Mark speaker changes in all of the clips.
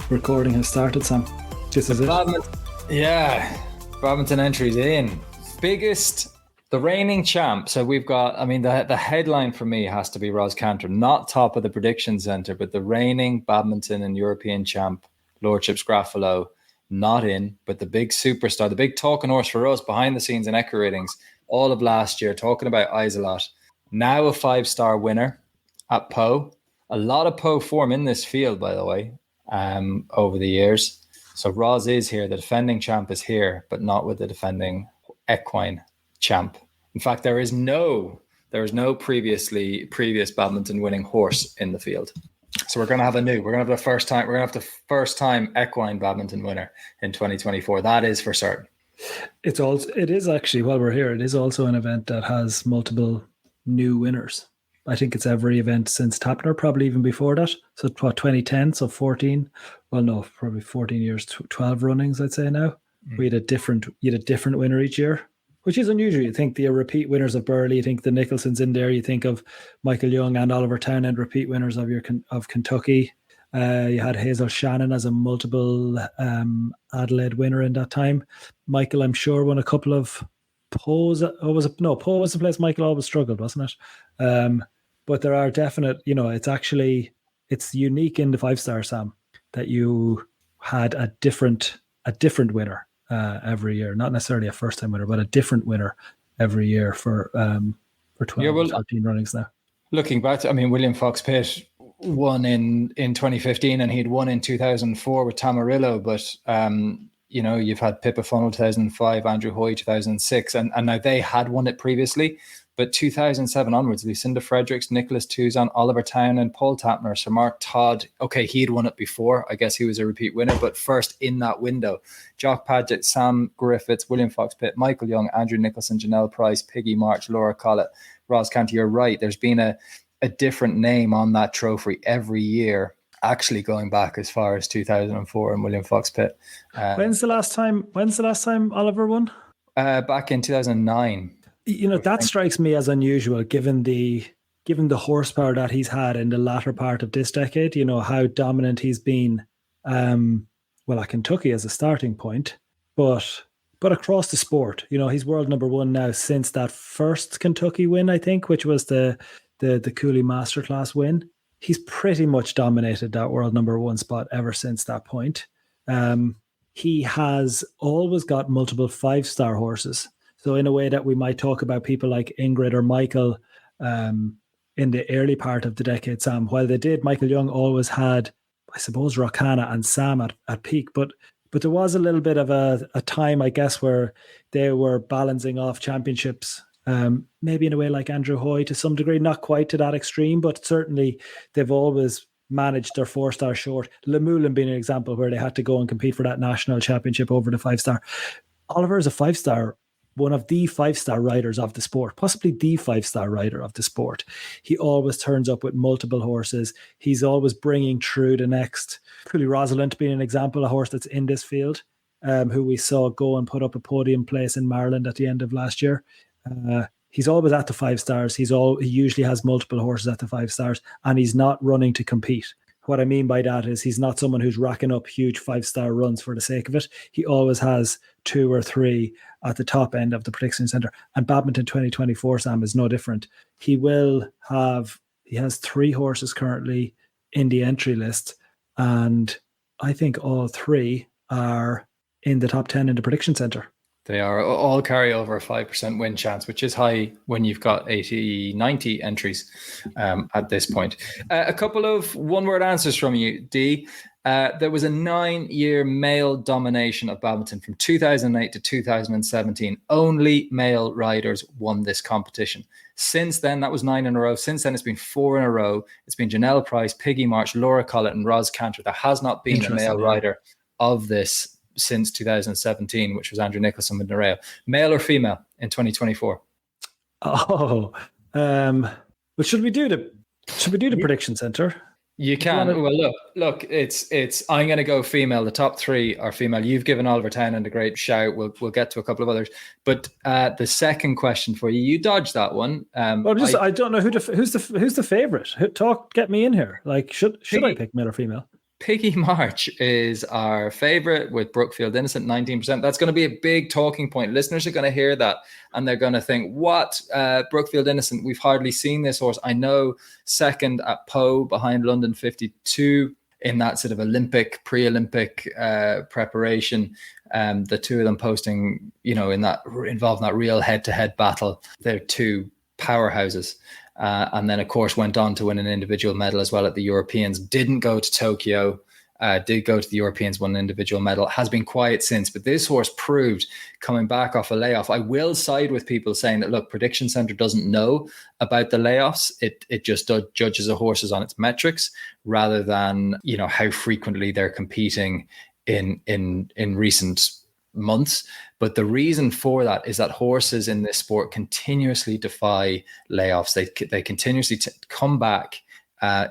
Speaker 1: Recording has started, Sam. This is it.
Speaker 2: Badminton entries in. The reigning champ. So we've got, the headline for me has to be Ros Canter, not top of the prediction centre, but the reigning badminton and European champ, Lordships Graffalo, not in, but the big superstar, the big talking horse for us behind the scenes in Echo ratings all of last year, talking about eyes a lot. Now a 5-star winner at Po. A lot of Po form in this field, by the way, over the years. So Ros is here. The defending champ is here, but not with the defending equine champ. In fact, there is no previous badminton winning horse in the field. So we're going to have the first time equine badminton winner in 2024. That is for certain.
Speaker 1: It is actually, while we're here, it is also an event that has multiple new winners. I think it's every event since Tapner, probably even before that. So 2010, so 14. Well, no, probably 14 years, 12 runnings, I'd say now. We had a different winner each year, which is unusual. You think the repeat winners of Burley, you think the Nicholsons in there, you think of Michael Young and Oliver Townend, repeat winners of Kentucky. You had Hazel Shannon as a multiple Adelaide winner in that time. Michael, I'm sure, won a couple of Po's. Po was the place Michael always struggled, wasn't it? But there are definite, it's unique in the 5-star, Sam, that you had a different winner every year, not necessarily a first-time winner, but a different winner every year for 12, 13 runnings now.
Speaker 2: Looking back to, William Fox Pitt won in 2015, and he'd won in 2004 with Tamarillo, but you've had Pippa Funnell 2005, Andrew Hoy 2006, and now they had won it previously. But 2007 onwards, Lucinda Fredericks, Nicholas Tuzan, Oliver Townend, Paul Tapner, Sir Mark Todd. Okay, he'd won it before. I guess he was a repeat winner, but first in that window. Jock Padgett, Sam Griffiths, William Fox Pitt, Michael Young, Andrew Nicholson, Janelle Price, Piggy March, Laura Collett, Ros Canter. You're right. There's been a different name on that trophy every year, actually going back as far as 2004 and William Fox Pitt.
Speaker 1: When's the last time Oliver won?
Speaker 2: Back in 2009.
Speaker 1: That strikes me as unusual given the horsepower that he's had in the latter part of this decade, how dominant he's been at Kentucky as a starting point, but across the sport. He's world number one now since that first Kentucky win, I think, which was the Cooley Masterclass win. He's pretty much dominated that world number one spot ever since that point. He has always got multiple 5-star horses. So in a way that we might talk about people like Ingrid or Michael in the early part of the decade, Sam, while they did, Michael Young always had, I suppose, Roxana and Sam at peak. But there was a little bit of a time, I guess, where they were balancing off championships, maybe in a way like Andrew Hoy to some degree, not quite to that extreme, but certainly they've always managed their 4-star short. Lemoulin being an example where they had to go and compete for that national championship over the 5-star. Oliver is a 5-star, one of the 5-star riders of the sport, possibly the 5-star rider of the sport. He always turns up with multiple horses. He's always bringing through the next. Cooley Rosalind being an example, a horse that's in this field, who we saw go and put up a podium place in Maryland at the end of last year. He's always at the 5-stars. He usually has multiple horses at the 5-stars, and he's not running to compete. What I mean by that is he's not someone who's racking up huge 5-star runs for the sake of it. He always has 2 or 3 at the top end of the prediction centre. And Badminton 2024, Sam, is no different. He has 3 horses currently in the entry list, and I think all 3 are in the top 10 in the prediction centre.
Speaker 2: They are all carry over a 5% win chance, which is high when you've got 80, 90 entries at this point. A couple of one-word answers from you, Dee. There was a 9-year male domination of badminton from 2008 to 2017. Only male riders won this competition. Since then, that was 9 in a row. Since then, it's been 4 in a row. It's been Janelle Price, Piggy March, Laura Collett, and Ros Canter. There has not been a male rider of this since 2017, which was Andrew Nicholson with Nerea. Male or female in 2024?
Speaker 1: Well, should we do the prediction centre?
Speaker 2: You can. Well, look. It's. I'm going to go female. The top 3 are female. You've given Oliver Townend a great shout. We'll get to a couple of others. But the second question for you, you dodged that one.
Speaker 1: I don't know who's the favourite. Get me in here. Like, should I pick male or female?
Speaker 2: Piggy March is our favorite with Brookfield Innocent, 19%. That's going to be a big talking point. Listeners are going to hear that and they're going to think, what? Brookfield Innocent, we've hardly seen this horse. I know, second at Poe behind London 52 in that sort of Olympic, pre-Olympic preparation. The two of them posting, in that involved in that real head-to-head battle. They're two powerhouses. And then, of course, went on to win an individual medal as well at the Europeans. Didn't go to Tokyo, did go to the Europeans, won an individual medal. Has been quiet since. But this horse proved, coming back off a layoff, I will side with people saying that, look, Prediction Centre doesn't know about the layoffs. It just judges a horses on its metrics rather than, how frequently they're competing in recent months. But the reason for that is that horses in this sport continuously defy layoffs. They continuously come back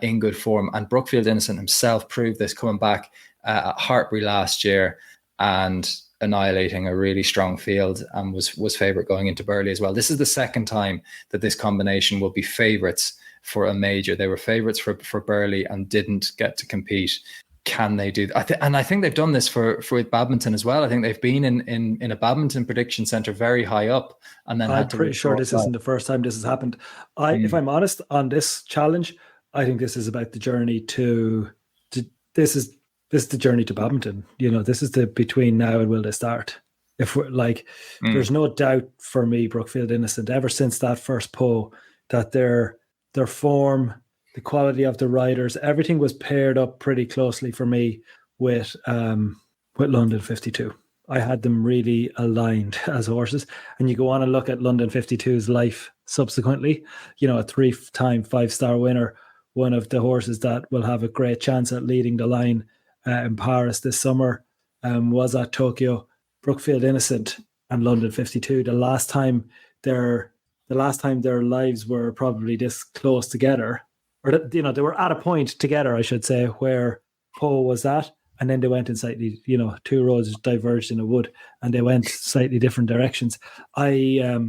Speaker 2: in good form. And Brookfield Innocent himself proved this, coming back at Hartbury last year and annihilating a really strong field, and was favourite going into Burghley as well. This is the second time that this combination will be favourites for a major. They were favourites for Burghley and didn't get to compete. Can they do that? And I think they've done this for with Badminton as well. I think they've been in a Badminton Prediction Centre very high up, and then
Speaker 1: I'm pretty sure this isn't the first time this has happened. If I'm honest on this challenge, I think this is about the journey to this is the journey to Badminton. This is the between now and will they start. If we're there's no doubt for me, Brookfield Innocent, ever since that first Poe, that their form, the quality of the riders, everything was paired up pretty closely for me with London 52. I had them really aligned as horses. And you go on and look at London 52's life subsequently, a 3-time 5-star winner, one of the horses that will have a great chance at leading the line in Paris this summer, was at Tokyo. Brookfield Innocent and London 52, the last time their lives were probably this close together, or they were at a point together, I should say, where Poe was at, and then they went in slightly, two roads diverged in a wood, and they went slightly different directions. I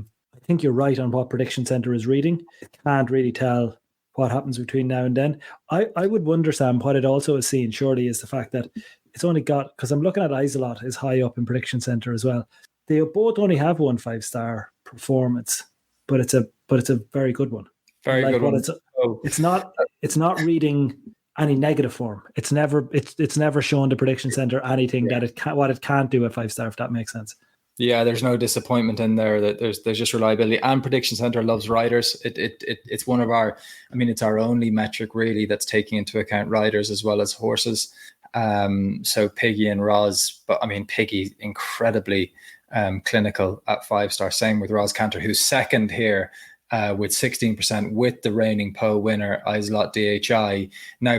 Speaker 1: think you're right on what Prediction Centre is reading. It can't really tell what happens between now and then. I would wonder, Sam, what it also is seeing surely is the fact that it's only got, because I'm looking at Isolot is high up in Prediction Centre as well. They both only have one 5-star performance, but it's a very good one.
Speaker 2: Very good one.
Speaker 1: It's not reading any negative form. It's never shown the Prediction Centre anything that it can't do at 5-star, if that makes sense.
Speaker 2: Yeah, there's no disappointment in there. That there's just reliability, and Prediction Centre loves riders. It's one of our, it's our only metric really that's taking into account riders as well as horses. So Piggy and Ros, but Piggy incredibly clinical at 5-star. Same with Ros Canter, who's second here. With 16% with the reigning Poe winner, Isolot DHI. Now,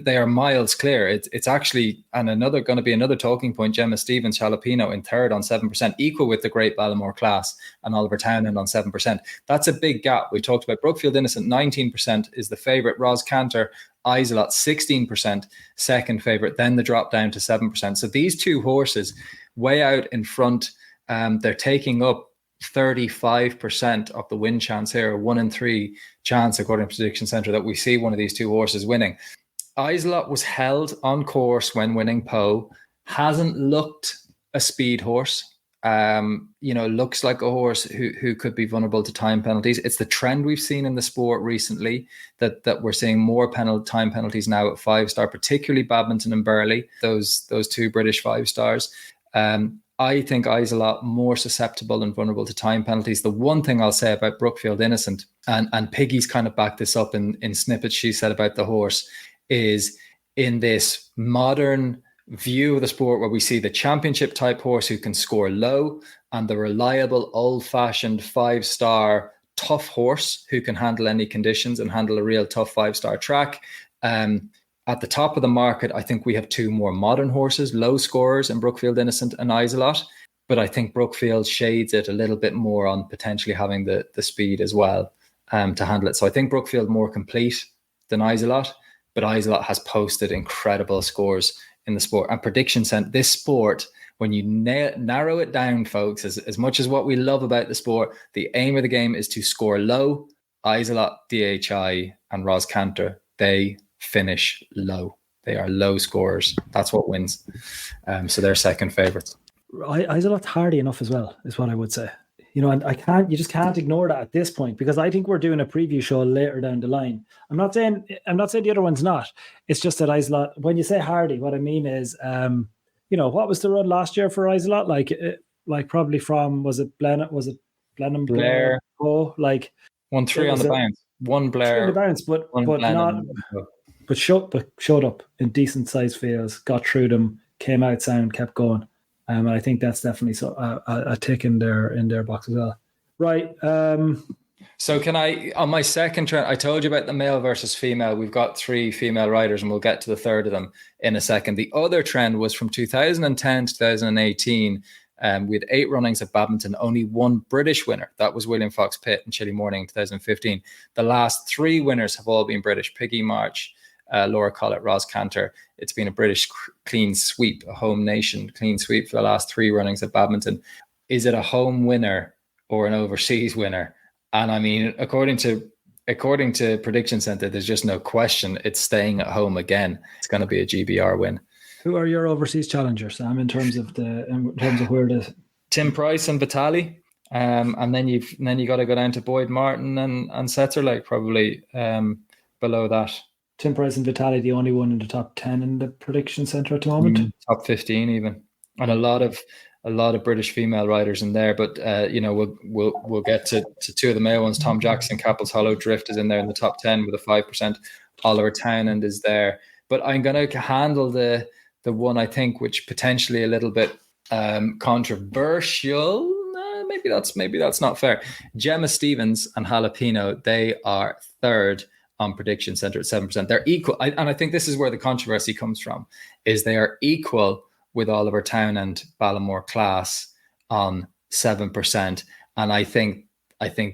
Speaker 2: they are miles clear. It's actually, and going to be another talking point, Gemma Stevens Jalapeno in third on 7%, equal with the Great Ballamore Class and Oliver Townend on 7%. That's a big gap. We talked about Brookfield Innocent, 19% is the favourite. Ros Canter, Isolot, 16%, second favourite. Then the drop down to 7%. So these two horses, way out in front, they're taking up 35% of the win chance here, 1 in 3 chance, according to Prediction Centre, that we see one of these two horses winning. Isolot was held on course when winning Poe, hasn't looked a speed horse. Looks like a horse who could be vulnerable to time penalties. It's the trend we've seen in the sport recently that we're seeing more time penalties now at 5-star, particularly Badminton and Burghley, those two British 5-stars. I think Isolot more susceptible and vulnerable to time penalties. The one thing I'll say about Brookfield Innocent, and Piggy's kind of backed this up in snippets she said about the horse, is in this modern view of the sport where we see the championship type horse who can score low and the reliable old-fashioned 5-star tough horse who can handle any conditions and handle a real tough 5-star track. At the top of the market, I think we have two more modern horses, low scorers in Brookfield Innocent and Isolot. But I think Brookfield shades it a little bit more on potentially having the speed as well to handle it. So I think Brookfield more complete than Isolot, but Isolot has posted incredible scores in the sport. And Prediction Centre, this sport, when you narrow it down, folks, as much as what we love about the sport, the aim of the game is to score low. Isolot, DHI and Ros Canter, they finish low. They are low scorers. That's what wins. So they're second favourites.
Speaker 1: Isolot's hardy enough as well, is what I would say. And you just can't ignore that at this point, because I think we're doing a preview show later down the line. I'm not saying the other one's not. It's just that Isolot, when you say hardy, what I mean is, what was the run last year for Isolot? Like probably from, was it Blenheim,
Speaker 2: Blair?
Speaker 1: Like
Speaker 2: 1-3 on the bounce. One Blair.
Speaker 1: 3 on the bounce, but showed up in decent sized fields, got through them, came out sound, kept going. And I think that's definitely a tick in their box as well. Right.
Speaker 2: So can I, on my second trend, I told you about the male versus female. We've got 3 female riders, and we'll get to the third of them in a second. The other trend was from 2010 to 2018. We had 8 runnings of badminton, only 1 British winner. That was William Fox Pitt and Chile Morning in 2015. The last 3 winners have all been British. Piggy March, Laura Collett, Ros Canter. It's been a British clean sweep, a home nation clean sweep for the last 3 runnings of badminton. Is it a home winner or an overseas winner? And I mean, according to Prediction Centre, there's just no question. It's staying at home again. It's going to be a GBR win.
Speaker 1: Who are your overseas challengers, Sam, in terms of where the
Speaker 2: Tim Price and Vitali, and then you got to go down to Boyd Martin and Setzerlake probably below that.
Speaker 1: Tim Price and Vitali, the only one in the top 10 in the Prediction Centre at the moment.
Speaker 2: Top 15 even, and a lot of British female riders in there. But we'll get to 2 of the male ones. Tom Jackson, Capel's Hollow Drift is in there in the top 10 with a 5%. Oliver Townend is there, but I'm going to handle the one I think which potentially a little bit controversial. Maybe that's not fair. Gemma Stevens and Jalapeno, they are third on Prediction Centre at 7%. They're equal, and I think this is where the controversy comes from. Is they are equal with Oliver Townend Ballamore Class on 7%, and I think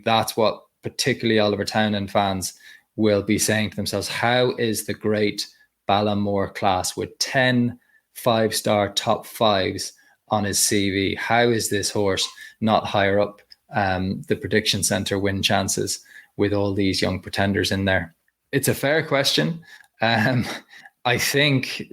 Speaker 2: that's what particularly Oliver Townend fans will be saying to themselves: how is the great Ballamore Class with 10 5-star top 5s on his CV? How is this horse not higher up the Prediction Centre win chances with all these young pretenders in there? It's a fair question. I think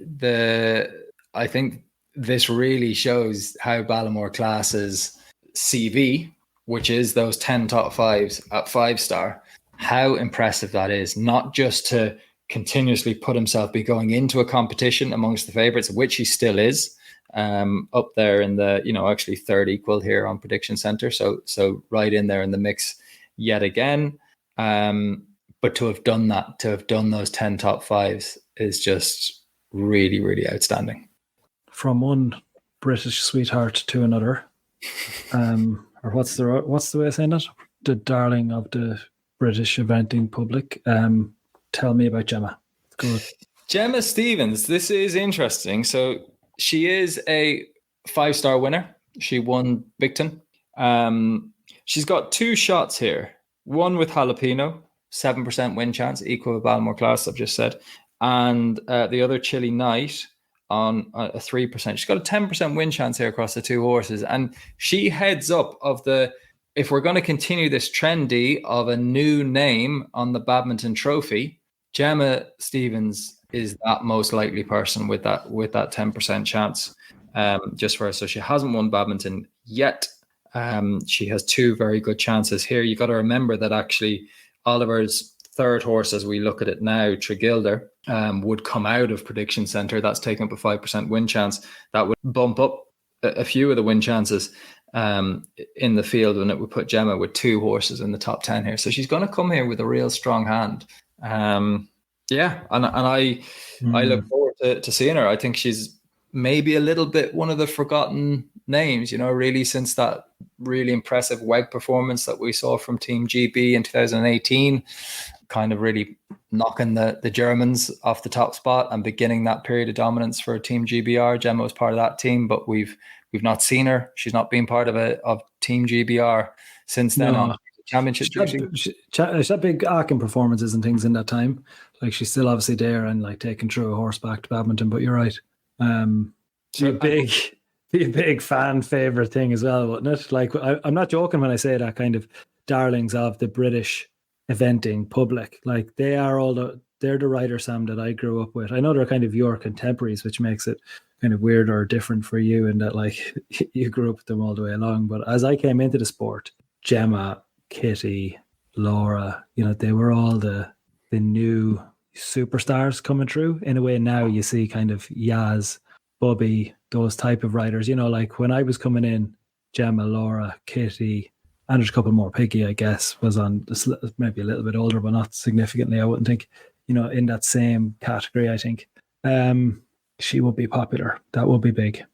Speaker 2: this really shows how Ballamore Class's CV, which is those 10 top 5s at 5-star, how impressive that is. Not just to continuously put himself, be going into a competition amongst the favourites, which he still is, up there in the, actually third equal here on Prediction Centre. So right in there in the mix yet again. But to have done that, to have done those 10 top 5s is just really, really outstanding.
Speaker 1: From one British sweetheart to another, or what's the way of saying that? The darling of the British eventing public. Tell me about Gemma. Good.
Speaker 2: Gemma Stevens, this is interesting. So she is a 5-star winner. She won Bigton. She's got 2 shots here. One with Jalapeno, 7% win chance, equal with Ballamore Class, I've just said. And the other Chile Knight on a 3%. She's got a 10% win chance here across the 2 horses. And she heads up of if we're going to continue this trendy of a new name on the Badminton Trophy, Gemma Stevens is that most likely person with that 10% chance. Just for her. So she hasn't won Badminton yet. She has 2 very good chances here. You got to remember that actually Oliver's third horse, as we look at it now, Tregilder, would come out of Prediction Centre. That's taking up a 5% win chance. That would bump up a few of the win chances in the field, and it would put Gemma with 2 horses in the top 10 here. So she's going to come here with a real strong hand. And I look forward to seeing her. I think she's maybe a little bit one of the forgotten names, really, since that really impressive WEG performance that we saw from Team GB in 2018, kind of really knocking the Germans off the top spot and beginning that period of dominance for Team GBR. Gemma was part of that team, but we've not seen her. She's not been part of Team GBR since then.
Speaker 1: No.
Speaker 2: On championship.
Speaker 1: She had big arcing performances and things in that time. Like, she's still obviously there and like taking through a horseback to badminton. But you're right. Be a big fan favorite thing as well, wouldn't it? Like, I'm not joking when I say that, kind of darlings of the British eventing public. Like, they are all they're the rider, Sam, that I grew up with. I know they're kind of your contemporaries, which makes it kind of weird or different for you in that like you grew up with them all the way along. But as I came into the sport, Gemma, Kitty, Laura, they were all the new superstars coming through. In a way, now you see kind of Yaz, Bubby, those type of riders. Like when I was coming in, Gemma, Laura, Kitty, and there's a couple more. Piggy, I guess, was on this, maybe a little bit older, but not significantly. I wouldn't think, in that same category. I think she will be popular. That will be big.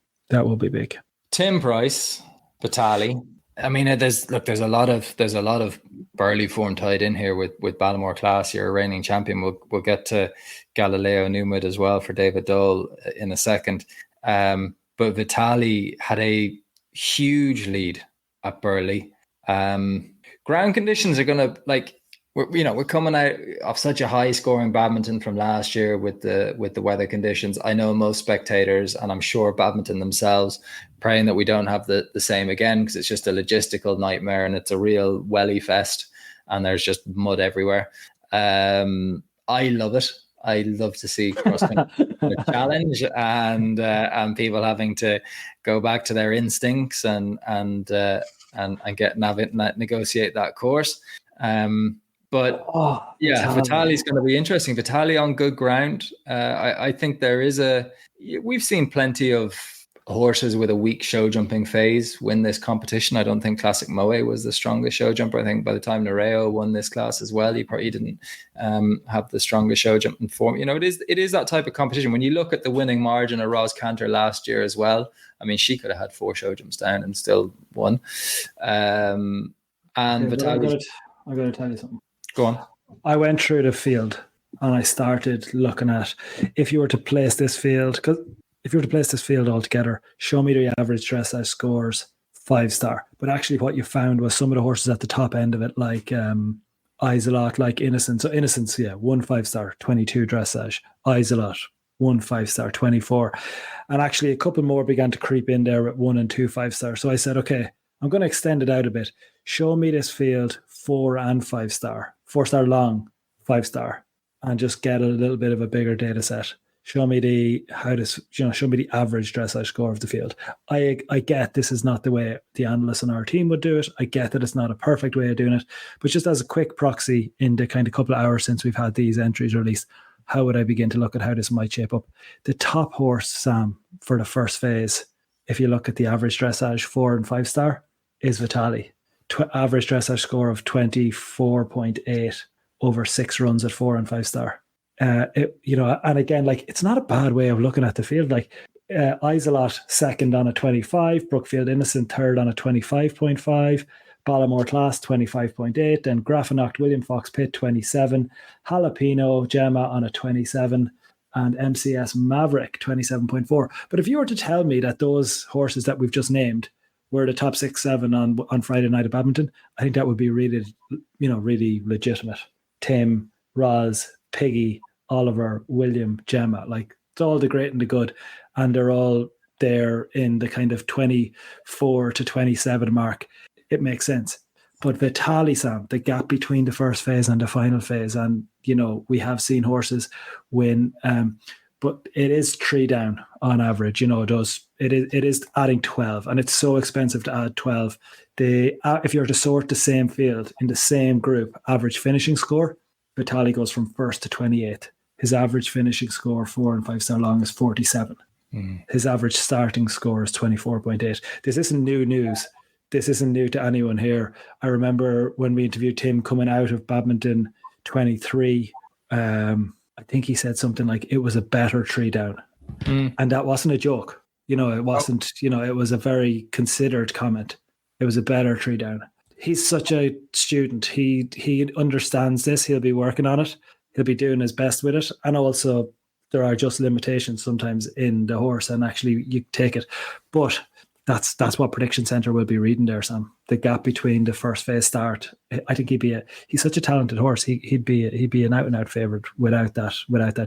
Speaker 2: Tim Price, Vitali. I mean, there's a lot of Burley form tied in here with Ballamore Class, your reigning champion. We'll get to Galileo Numid as well for David Dole in a second. But Vitali had a huge lead at Burley. Ground conditions are gonna we're coming out of such a high scoring badminton from last year with the weather conditions. I know most spectators, and I'm sure badminton themselves, praying that we don't have the same again, because it's just a logistical nightmare and it's a real welly fest and there's just mud everywhere. I love it. I love to see cross country challenge and people having to go back to their instincts and negotiate that course. Vitali's going to be interesting. Vitali on good ground. I think we've seen plenty of horses with a weak show jumping phase win this competition. I don't think Classic Moe was the strongest show jumper. I think by the time Nereo won this class as well, he probably didn't have the strongest show jumping form. It is that type of competition. When you look at the winning margin of Ros Canter last year as well, I mean, she could have had 4 show jumps down and still won. Vitali,
Speaker 1: I'm going to tell you something.
Speaker 2: Go on.
Speaker 1: I went through the field and I started looking at, if you were to place this field altogether, show me the average dressage scores 5-star. But actually what you found was some of the horses at the top end of it, like Isolot, like Innocence. So Innocence, 1 5-star, 22 dressage. Isolot, 1 5-star, 24. And actually a couple more began to creep in there at 1 and 2 5-star. So I said, okay, I'm going to extend it out a bit. Show me this field 4 and 5-star, 4-star long, 5-star, and just get a little bit of a bigger data set. Show me the average dressage score of the field. I get this is not the way the analysts on our team would do it. I get that it's not a perfect way of doing it, but just as a quick proxy in the kind of couple of hours since we've had these entries released, how would I begin to look at how this might shape up? The top horse, Sam, for the first phase, if you look at the average dressage 4 and 5-star, is Vitali. Average dressage score of 24.8 over 6 runs at 4 and 5-star. And again, like, it's not a bad way of looking at the field. Like Isolot second on a 25, Brookfield Innocent third on a 25.5, Ballamore Class 25.8, then Graffanocht William Fox Pitt 27, Jalapeno Gemma on a 27, and MCS Maverick 27.4. But if you were to tell me that those horses that we've just named were the top 6-7 on Friday night at Badminton, I think that would be really, really legitimate. Tim, Ros, Piggy, Oliver, William, Gemma, like, it's all the great and the good, and they're all there in the kind of 24 to 27 mark. It makes sense. But Vitali, Sam, the gap between the first phase and the final phase, and we have seen horses win, but it is 3 down on average. It is adding 12, and it's so expensive to add 12. If you were to sort the same field in the same group, average finishing score, Vitali goes from 1st to 28th. His average finishing score 4 and 5-star long is 47. His average starting score is 24.8. This isn't new news. This isn't new to anyone here. I remember when we interviewed Tim coming out of Badminton 23, I think he said something like it was a better 3 down. And that wasn't a joke. It wasn't, it was a very considered comment. It was a better 3 down. He's such a student. He understands this. He'll be working on it. He'll be doing his best with it. And also there are just limitations sometimes in the horse, and actually you take it. But that's what Prediction Centre will be reading there, Sam. The gap between the first phase start. I think he's such a talented horse. He'd be an out and out favourite without that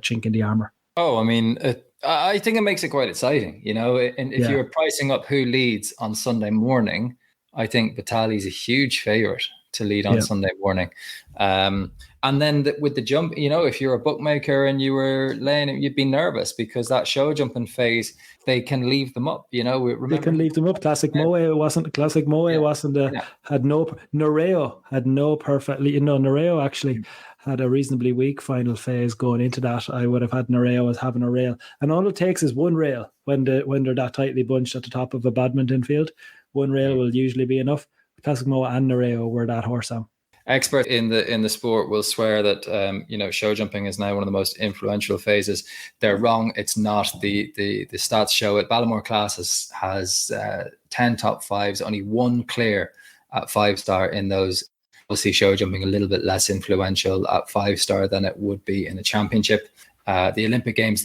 Speaker 1: chink in the armour.
Speaker 2: Oh, I mean, I think it makes it quite exciting, And if you're pricing up who leads on Sunday morning, I think Vitali's a huge favourite to lead on Sunday morning. And And then with the jump, if you're a bookmaker and you were laying it, you'd be nervous because that show jumping phase, they can leave them up. Remember,
Speaker 1: they can leave them up. Classic Moe wasn't had no Noreo had no perfectly. Noreo actually had a reasonably weak final phase going into that. I would have had Noreo as having a rail, and all it takes is one rail when they're that tightly bunched at the top of a badminton field. One rail will usually be enough. Classic Moe and Noreo were that horse out.
Speaker 2: Experts in the sport will swear that show jumping is now one of the most influential phases. They're wrong. It's not. The stats show it. Ballamore Class has 10 top fives, only one clear at 5-star in those. Obviously, show jumping a little bit less influential at 5-star than it would be in a championship. The Olympic Games,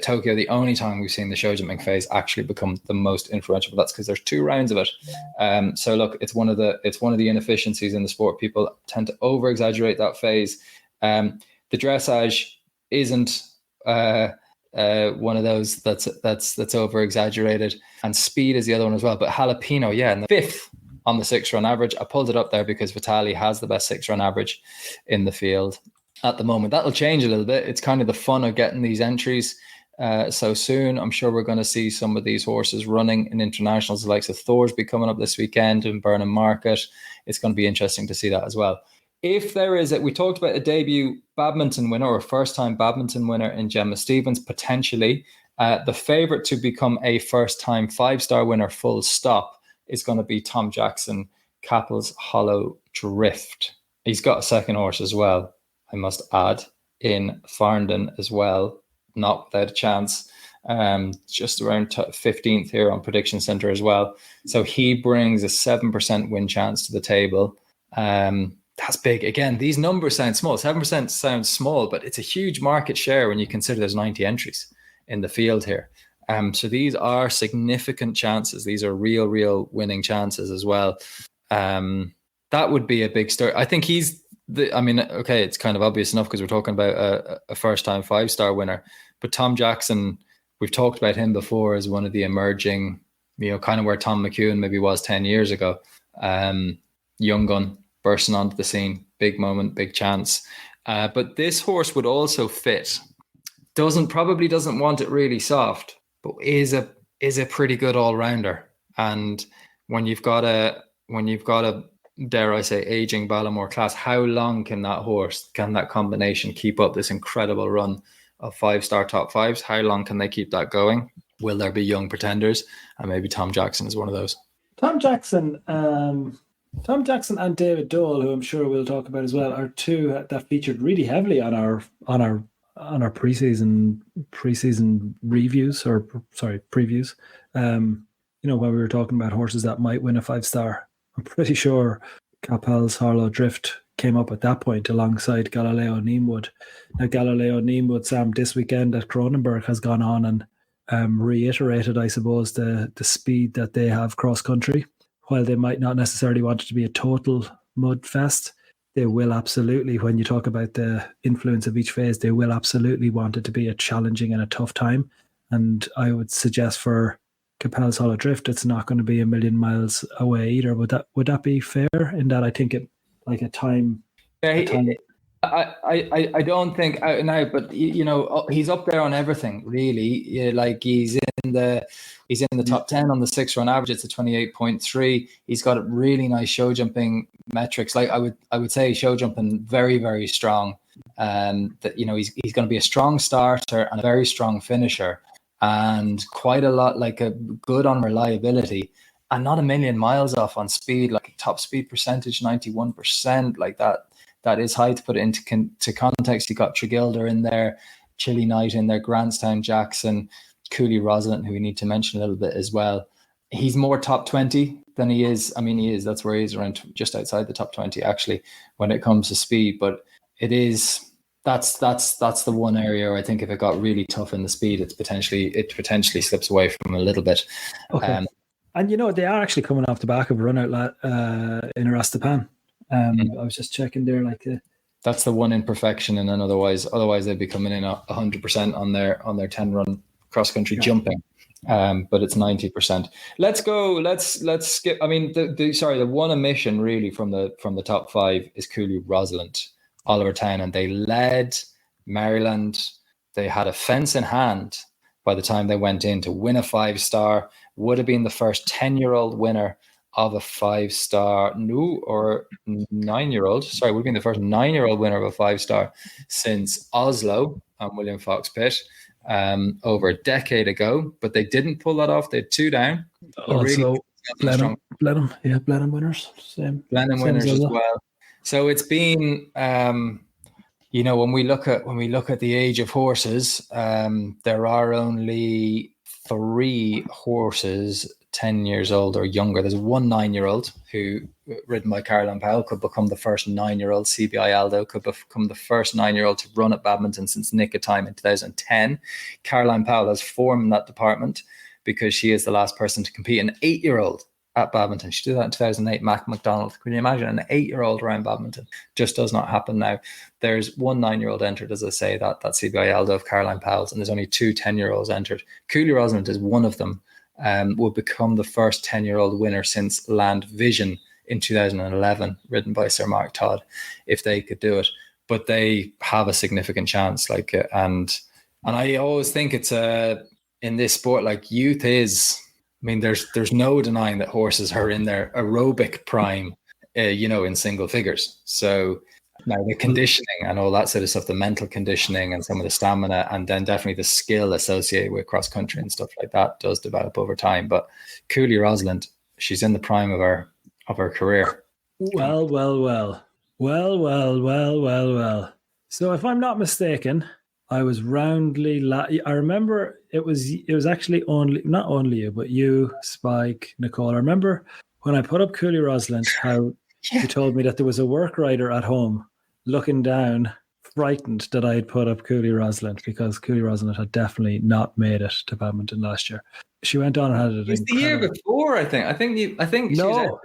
Speaker 2: Tokyo, the only time we've seen the show jumping phase actually become the most influential. But that's because there's 2 rounds of it. So look, it's one of the inefficiencies in the sport. People tend to over exaggerate that phase. The dressage isn't one of those that's over exaggerated, and speed is the other one as well. But Jalapeno, in the 5th on the 6-run average. I pulled it up there because Vitali has the best 6-run average in the field at the moment. That'll change a little bit. It's kind of the fun of getting these entries so soon. I'm sure we're going to see some of these horses running in internationals, the likes of Thorsby coming up this weekend in Burnham Market. It's going to be interesting to see that as well. If there is we talked about a debut badminton winner or a first-time badminton winner in Gemma Stevens, potentially. The favourite to become a first-time 5-star winner full stop is going to be Tom Jackson, Cappel's Hollow Drift. He's got a second horse as well, I must add, in Farndon as well, not without a chance. Just around 15th here on Prediction Centre as well. So he brings a 7% win chance to the table. That's big. Again, these numbers sound small. 7% sounds small, but it's a huge market share when you consider there's 90 entries in the field here. So these are significant chances. These are real winning chances as well. That would be a big story. I think it's kind of obvious enough because we're talking about a first-time 5-star winner. But Tom Jackson, we've talked about him before as one of the emerging, kind of where Tom McEwen maybe was 10 years ago. Young gun, bursting onto the scene, big moment, big chance. But this horse would also fit. Probably doesn't want it really soft, but is a pretty good all-rounder. And when you've got a dare I say aging Ballamore Class, how long can that combination keep up this incredible run of 5-star top 5s? How long can they keep that going? Will there be young pretenders? And maybe Tom Jackson is one of those.
Speaker 1: Tom Jackson and David Dole, who I'm sure we'll talk about as well, are two that featured really heavily on our preseason reviews previews. When we were talking about horses that might win a 5-star, I'm pretty sure Capel's Harlow Drift came up at that point alongside Galileo Neamwood. Now Galileo Neamwood, Sam, this weekend at Cronenberg has gone on and reiterated, I suppose, the speed that they have cross country. While they might not necessarily want it to be a total mud fest, they will absolutely, when you talk about the influence of each phase, they will absolutely want it to be a challenging and a tough time. And I would suggest for Capel's Hollow Drift, it's not going to be a million miles away either. Would that be fair? In that, I think it like a time.
Speaker 2: Yeah, I don't think out and out, but he's up there on everything really. Yeah, like he's in the top 10 on the 6-run average. It's a 28.3. He's got really nice show jumping metrics. Like I would say show jumping very, very strong. That he's going to be a strong starter and a very strong finisher, and quite a lot like a good on reliability, and not a million miles off on speed. Like top speed percentage 91%, like that. That is high to put it into context. You got Tregilder in there, Chilly Knight in there, Grantstown Jackson, Cooley Rosalind, who we need to mention a little bit as well. He's more top 20 than he is. I mean, he is. That's where he is, around just outside the top 20 actually when it comes to speed. But it is that's the one area where I think if it got really tough in the speed, it potentially slips away from a little bit.
Speaker 1: Okay. And they are actually coming off the back of a run out in Arastapan. I was just checking there,
Speaker 2: that's the one imperfection, and then otherwise they'd be coming in 100% on their 10-run cross country jumping, but it's 90%. Let's go. Let's skip. I mean, the one omission really from the top 5 is Cooley Rosalind. Oliver Townend. They led Maryland. They had a fence in hand by the time they went in to win a 5-star. Would have been the first 10-year-old winner of a 5-star, or 9-year-old. Sorry, would have been the first 9-year-old winner of a 5-star since Oslo and William Fox Pitt over a decade ago. But they didn't pull that off. They had 2 down.
Speaker 1: Also, Blenheim winners.
Speaker 2: Blenheim winners as well. So it's been, when we look at the age of horses, there are only 3 horses 10 years old or younger. There's one 9-year-old who, ridden by Caroline Powell, could become the first 9-year-old. CBI Aldo could become the first 9-year-old to run at Badminton since Nick of Time in 2010. Caroline Powell has formed that department because she is the last person to compete an 8-year-old at Badminton. She did that in 2008, Mac McDonald. Can you imagine an 8-year-old around Badminton? Just does not happen now. There's one 9-year-old entered, as I say, that CBI Aldo of Caroline Powell's, and there's only 2 10-year-olds entered. Cooley Rosalind is one of them. Will become the first 10-year-old winner since Land Vision in 2011, ridden by Sir Mark Todd, if they could do it. But they have a significant chance. And I always think it's in this sport, like, youth is. I mean, there's no denying that horses are in their aerobic prime, in single figures. So now the conditioning and all that sort of stuff, the mental conditioning and some of the stamina, and then definitely the skill associated with cross country and stuff like that does develop over time. But Cooley Rosalind, she's in the prime of her career.
Speaker 1: Well. So if I'm not mistaken, I was roundly. I remember it was actually not only you, but you, Spike, Nicole. I remember when I put up Cooley Rosalind, how you told me that there was a work rider at home looking down, frightened that I had put up Cooley Rosalind, because Cooley Rosalind had definitely not made it to Badminton last year. She went on and had it.
Speaker 2: It's the year before, I think. I think.
Speaker 1: No.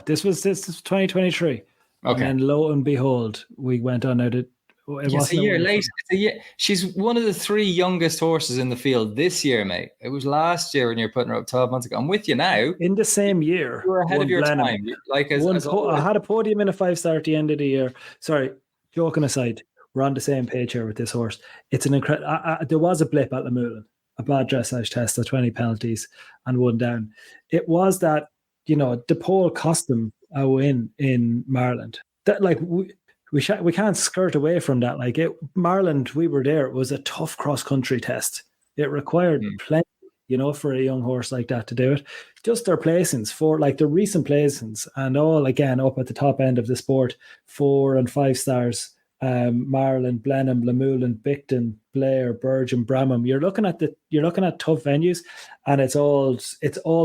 Speaker 1: This was 2023. Okay. And then lo and behold, we went on out.
Speaker 2: It's a year late. It's a year. She's one of the 3 youngest horses in the field this year, mate. It was last year when you were putting her up 12 months ago. I'm with you now.
Speaker 1: In the same year.
Speaker 2: You were ahead of your time.
Speaker 1: I had a podium in a 5-star at the end of the year. Sorry, joking aside, we're on the same page here with this horse. It's an incredible. There was a blip at Lamulin, a bad dressage test, 20 penalties and 1 down. It was that, the pole cost them a win in Maryland. That, like, we can't skirt away from that. Like, Maryland, we were there. It was a tough cross-country test. It required plenty, for a young horse like that to do it. Just their placings, for like the recent placings, and all again up at the top end of the sport, 4 and 5 stars. Maryland, Blenheim, Lamulin, Bicton, Blair, Bergen, Bramham. You're looking at tough venues, and it's all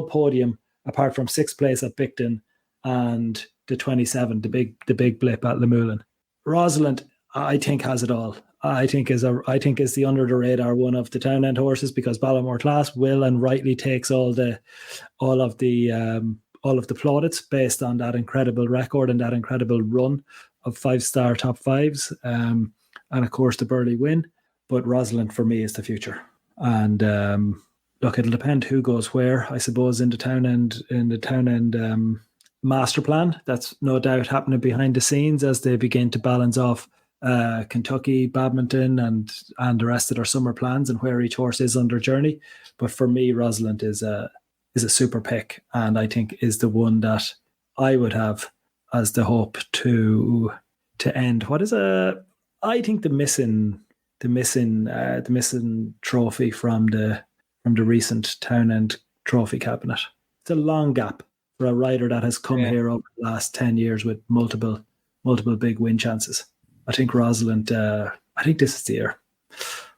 Speaker 1: podium apart from 6th place at Bicton and the 27, the big blip at Lamulin. Rosalind, I think, has it all. I think is the under the radar one of the Townend horses, because Ballamore Class will and rightly takes all of the plaudits based on that incredible record and that incredible run of 5-star top 5s, and of course the Burley win. But Rosalind for me is the future, and look, it'll depend who goes where, I suppose, in the Townend master plan. That's no doubt happening behind the scenes as they begin to balance off Kentucky, Badminton, and the rest of their summer plans and where each horse is on their journey. But for me, Rosalind is a super pick, and I think is the one that I would have as the hope to end. I think the missing trophy from the recent Townend trophy cabinet. It's a long gap for a rider that has come here over the last 10 years with multiple big win chances. I think Rosalind, I think this is the year.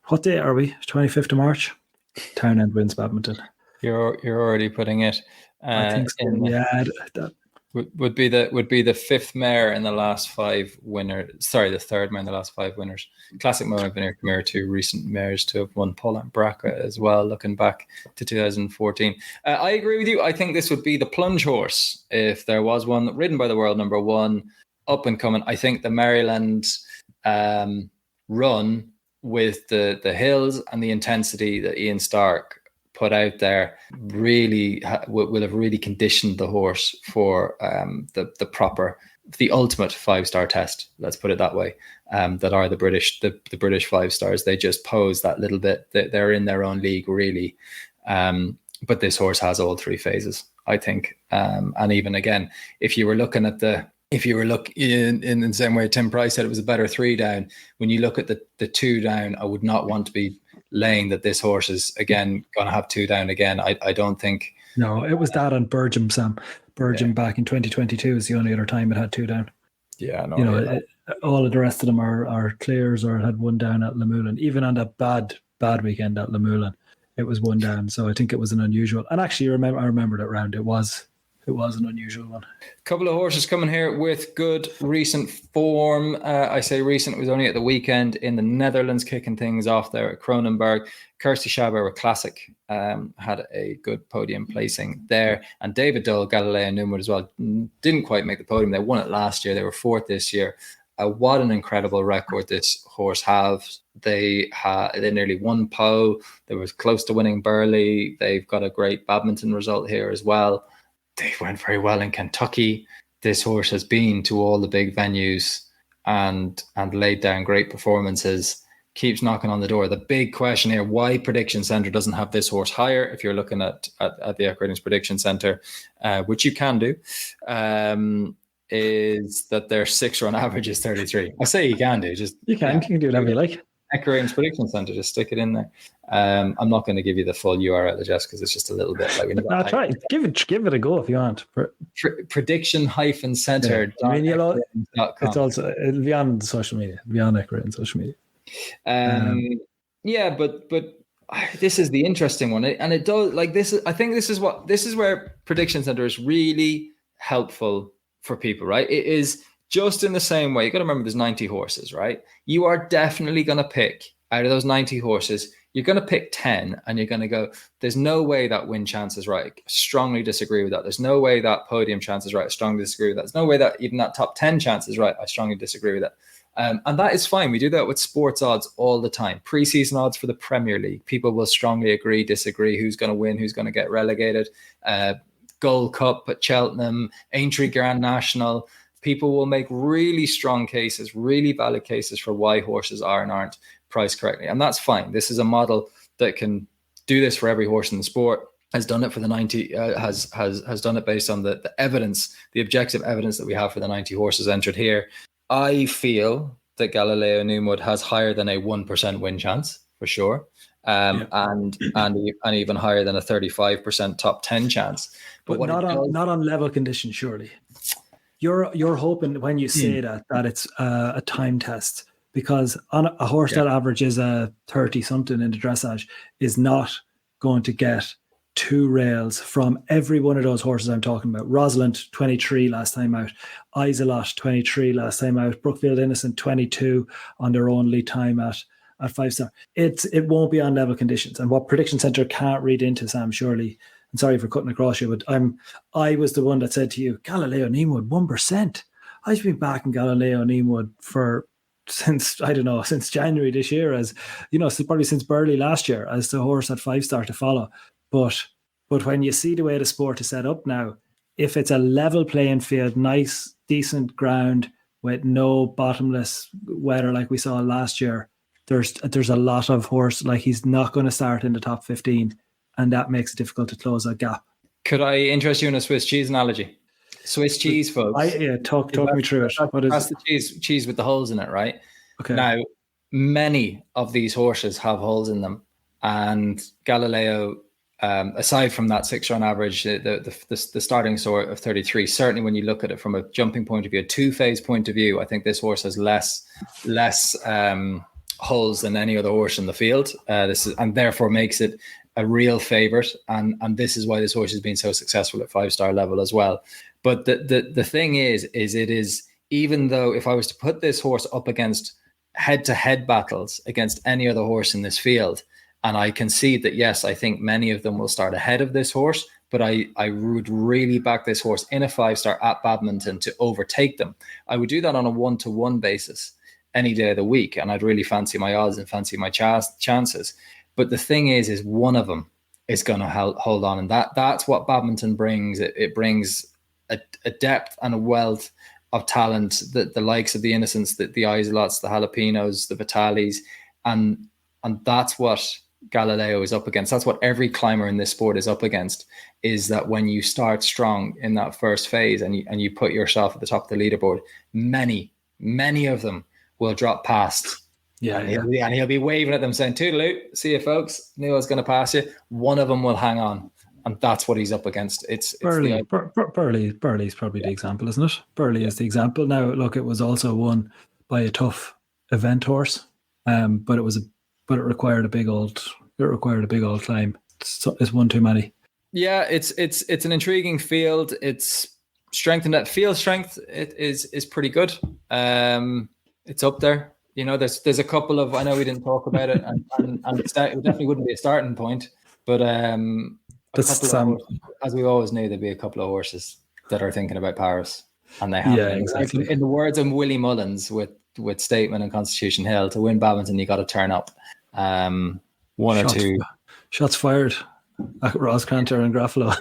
Speaker 1: What day are we? 25th of March? Townend wins Badminton.
Speaker 2: You're already putting it.
Speaker 1: I think so. That
Speaker 2: would be the 5th mare in the last 5 winners. Sorry, the 3rd mare in the last 5 winners. Classic Mo and Veneer Khmer, 2 recent mares to have won Paul and Braca as well, looking back to 2014. I agree with you. I think this would be the plunge horse if there was one, ridden by the world number 1, up and coming. I think the Maryland run with the hills and the intensity that Ian Stark put out there really will have really conditioned the horse for the proper the ultimate 5-star test. Let's put it that way. That are the British 5-stars. They just pose that little bit. They're in their own league, really. But this horse has all 3 phases, I think. And even again, if you were looking in the same way Tim Price said it was a better 3 down, when you look at the 2 down, I would not want to be laying that this horse is again going to have 2 down again. I don't think.
Speaker 1: No, it was that on Bergam, Sam. Bergam back in 2022 is the only other time it had 2 down.
Speaker 2: Yeah, no.
Speaker 1: All of the rest of them are clears or had 1 down at Lamulin. Even on that bad weekend at Lamulin, it was 1 down. So I think it was an unusual. And actually, I remember that round. It was an unusual one.
Speaker 2: A couple of horses coming here with good recent form. I say recent, it was only at the weekend in the Netherlands, kicking things off there at Kronenberg. Kirsty Schabauer Classic had a good podium placing there. And David Dole, Galileo Newman as well, didn't quite make the podium. They won it last year. They were 4th this year. What an incredible record this horse has. They nearly won Pau. They were close to winning Burghley. They've got a great badminton result here as well. They went very well in Kentucky. This horse has been to all the big venues and laid down great performances. Keeps knocking on the door. The big question here, why Prediction Center doesn't have this horse higher, if you're looking at the Equities Prediction Center, which you can do, is that their 6-run average is 33. I say you can do. You can
Speaker 1: do whatever you like.
Speaker 2: Equities Prediction Center, just stick it in there. I'm not going to give you the full URL address because it's just a little bit like.
Speaker 1: No, try it. Give it a go if you want.
Speaker 2: Prediction-center.
Speaker 1: Yeah. I mean, it's also it'll be on social media. It'll be on Equities and social media.
Speaker 2: Yeah, but this is the interesting one, and it does like this. I think this is where Prediction Center is really helpful for people, right? It is just in the same way. You got to remember, there's 90 horses, right? You are definitely going to pick out of those 90 horses. You're going to pick 10, and you're going to go, "There's no way that win chance is right." I strongly disagree with that. There's no way that podium chance is right. I strongly disagree with that. There's no way that even that top 10 chance is right. I strongly disagree with that. And that is fine. We do that with sports odds all the time. Preseason odds for the Premier League. People will strongly agree, disagree, who's going to win, who's going to get relegated. Gold Cup at Cheltenham, Aintree Grand National. People will make really strong cases, really valid cases for why horses are and aren't priced correctly. And that's fine. This is a model that can do this for every horse in the sport. Has done it for the 90, has done it based on the evidence, the objective evidence that we have for the 90 horses entered here. I feel that Galileo Newwood has higher than a 1% win chance for sure, and even higher than a 35% top 10 chance.
Speaker 1: But not on level conditions, surely. You're hoping when you say that it's a time test, because on a horse that averages a 30 something in the dressage is not going to get 2 rails from every one of those horses I'm talking about. Rosalind, 23 last time out. Isolot, 23 last time out. Brookfield Innocent, 22 on their only time at 5-star. It won't be on level conditions. And what Prediction Center can't read into, Sam, surely, I'm sorry for cutting across you, but I was the one that said to you, Galileo Newwood, 1%. I've been backing Galileo Newwood since January this year, as you know, probably since Burghley last year, as the horse at 5-star to follow. But when you see the way the sport is set up now, if it's a level playing field, nice, decent ground with no bottomless weather like we saw last year, there's a lot of horse, like he's not going to start in the top 15, and that makes it difficult to close that gap.
Speaker 2: Could I interest you in a Swiss cheese analogy? Swiss cheese, folks.
Speaker 1: Talk me through it.
Speaker 2: That's the cheese with the holes in it, right? Okay. Now, many of these horses have holes in them, and Galileo, aside from that 6-run average, the starting sort of 33, certainly when you look at it from a jumping point of view, a 2-phase point of view, I think this horse has less holes than any other horse in the field. And therefore makes it a real favorite. And this is why this horse has been so successful at 5-star level as well. But the thing is it is, even though if I was to put this horse up against head-to-head battles against any other horse in this field, and I concede that, yes, I think many of them will start ahead of this horse, but I would really back this horse in a 5-star at Badminton to overtake them. I would do that on a 1-to-1 basis any day of the week, and I'd really fancy my odds and fancy my chances. But the thing is one of them is going to hold on, and that's what Badminton brings. It brings a depth and a wealth talent, the likes of the Innocents, the Iselots, the Jalapenos, the Vitalis, and that's what Galileo is up against. That's what every climber in this sport is up against, is that when you start strong in that first phase and you put yourself at the top of the leaderboard, many of them will drop past. And he'll be waving at them saying, "Toodaloo, see you folks, knew I was going to pass you." One of them will hang on, and that's what he's up against. It's
Speaker 1: Burley's probably the example, isn't it? Burley is the example. Now, look, it was also won by a tough event horse, but it required a big old climb. It's one too many.
Speaker 2: Yeah, it's an intriguing field. It's strength, and that field strength is pretty good. It's up there. You know, there's a couple of, I know we didn't talk about it, and it definitely wouldn't be a starting point, but as we always knew, there'd be a couple of horses that are thinking about Paris, and they have.
Speaker 1: Yeah, exactly.
Speaker 2: In the words of Willie Mullins with Statement and Constitution Hill, to win Badminton, you got to turn up. One or two
Speaker 1: shots fired at Ros Canter and Graffalo.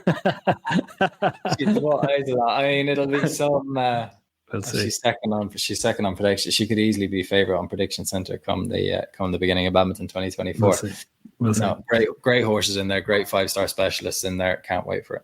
Speaker 2: I mean, it'll be some. We'll see. She's second on prediction. She could easily be favourite on Prediction Centre come the beginning of Badminton 2024.
Speaker 1: We'll see.
Speaker 2: Great horses in there, great 5-star specialists in there. Can't wait for it.